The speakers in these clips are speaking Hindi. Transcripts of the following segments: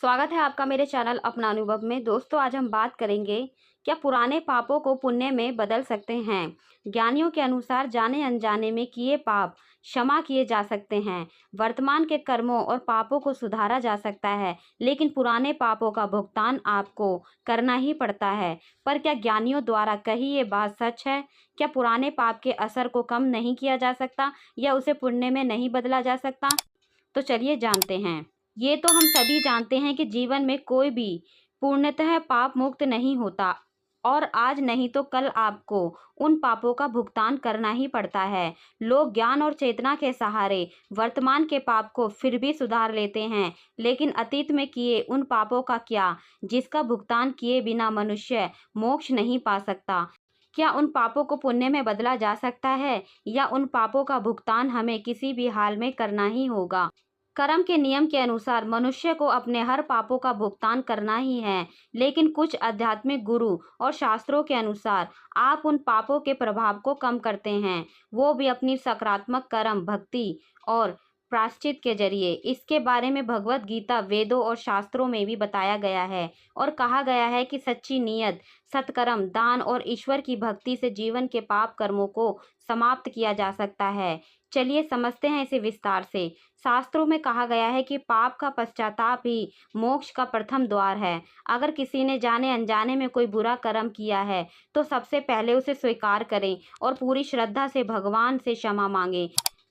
स्वागत है आपका मेरे चैनल अपना अनुभव में। दोस्तों, आज हम बात करेंगे, क्या पुराने पापों को पुण्य में बदल सकते हैं। ज्ञानियों के अनुसार जाने अनजाने में किए पाप क्षमा किए जा सकते हैं। वर्तमान के कर्मों और पापों को सुधारा जा सकता है, लेकिन पुराने पापों का भुगतान आपको करना ही पड़ता है। पर क्या ज्ञानियों द्वारा कही ये बात सच है? क्या पुराने पाप के असर को कम नहीं किया जा सकता या उसे पुण्य में नहीं बदला जा सकता? तो चलिए जानते हैं। ये तो हम सभी जानते हैं कि जीवन में कोई भी पूर्णतः पाप मुक्त नहीं होता और आज नहीं तो कल आपको उन पापों का भुगतान करना ही पड़ता है। लोग ज्ञान और चेतना के सहारे वर्तमान के पाप को फिर भी सुधार लेते हैं, लेकिन अतीत में किए उन पापों का क्या, जिसका भुगतान किए बिना मनुष्य मोक्ष नहीं पा सकता। क्या उन पापों को पुण्य में बदला जा सकता है या उन पापों का भुगतान हमें किसी भी हाल में करना ही होगा? कर्म के नियम के अनुसार मनुष्य को अपने हर पापों का भुगतान करना ही है, लेकिन कुछ आध्यात्मिक गुरु और शास्त्रों के अनुसार आप उन पापों के प्रभाव को कम करते हैं, वो भी अपनी सकारात्मक कर्म, भक्ति और प्रायश्चित के जरिए। इसके बारे में भगवत गीता, वेदों और शास्त्रों में भी बताया गया है और कहा गया है कि सच्ची नीयत, सत्कर्म, दान और ईश्वर की भक्ति से जीवन के पाप कर्मों को समाप्त किया जा सकता है। चलिए समझते हैं इसे विस्तार से। शास्त्रों में कहा गया है कि पाप का पश्चाताप ही मोक्ष का प्रथम द्वार है। अगर किसी ने जाने अनजाने में कोई बुरा कर्म किया है, तो सबसे पहले उसे स्वीकार करें और पूरी श्रद्धा से भगवान से क्षमा मांगें।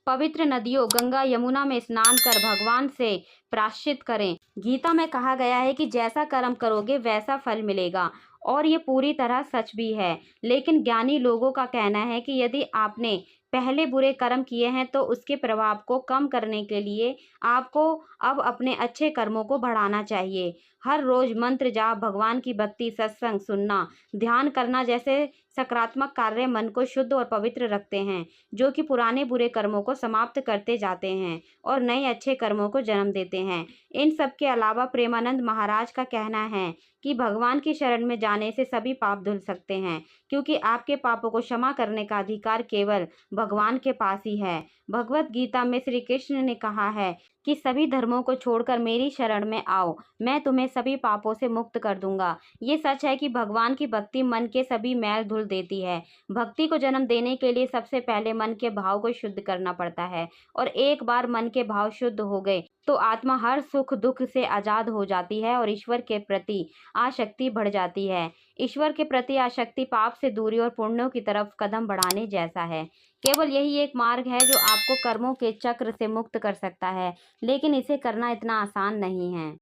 पवित्र नदियों गंगा यमुना में स्नान कर भगवान से प्रायश्चित करें। गीता में कहा गया है कि जैसा कर्म करोगे वैसा फल मिलेगा, और ये पूरी तरह सच भी है। लेकिन ज्ञानी लोगों का कहना है कि यदि आपने पहले बुरे कर्म किए हैं तो उसके प्रभाव को कम करने के लिए आपको अब अपने अच्छे कर्मों को बढ़ाना चाहिए। हर रोज मंत्र जाप, भगवान की भक्ति, सत्संग सुनना, ध्यान करना जैसे सकारात्मक कार्य मन को शुद्ध और पवित्र रखते हैं, जो कि पुराने बुरे कर्मों को समाप्त करते जाते हैं और नए अच्छे कर्मों को जन्म देते हैं। इन सब के अलावा प्रेमानंद महाराज का कहना है कि भगवान की शरण में जाने से सभी पाप धुल सकते हैं, क्योंकि आपके पापों को क्षमा करने का अधिकार केवल भगवान के पास ही है। भगवत गीता में श्री कृष्ण ने कहा है कि सभी धर्मों को छोड़कर मेरी शरण में आओ, मैं तुम्हें सभी पापों से मुक्त कर दूंगा। ये सच है कि भगवान की भक्ति मन के सभी मैल धुल देती है। भक्ति को जन्म देने के लिए सबसे पहले मन के भाव को शुद्ध करना पड़ता है, और एक बार मन के भाव शुद्ध हो गए तो आत्मा हर सुख दुख से आजाद हो जाती है और ईश्वर के प्रति आसक्ति बढ़ जाती है। ईश्वर के प्रति आसक्ति पाप से दूरी और पुण्यों की तरफ कदम बढ़ाने जैसा है। केवल यही एक मार्ग है जो आपको कर्मों के चक्र से मुक्त कर सकता है, लेकिन इसे करना इतना आसान नहीं है।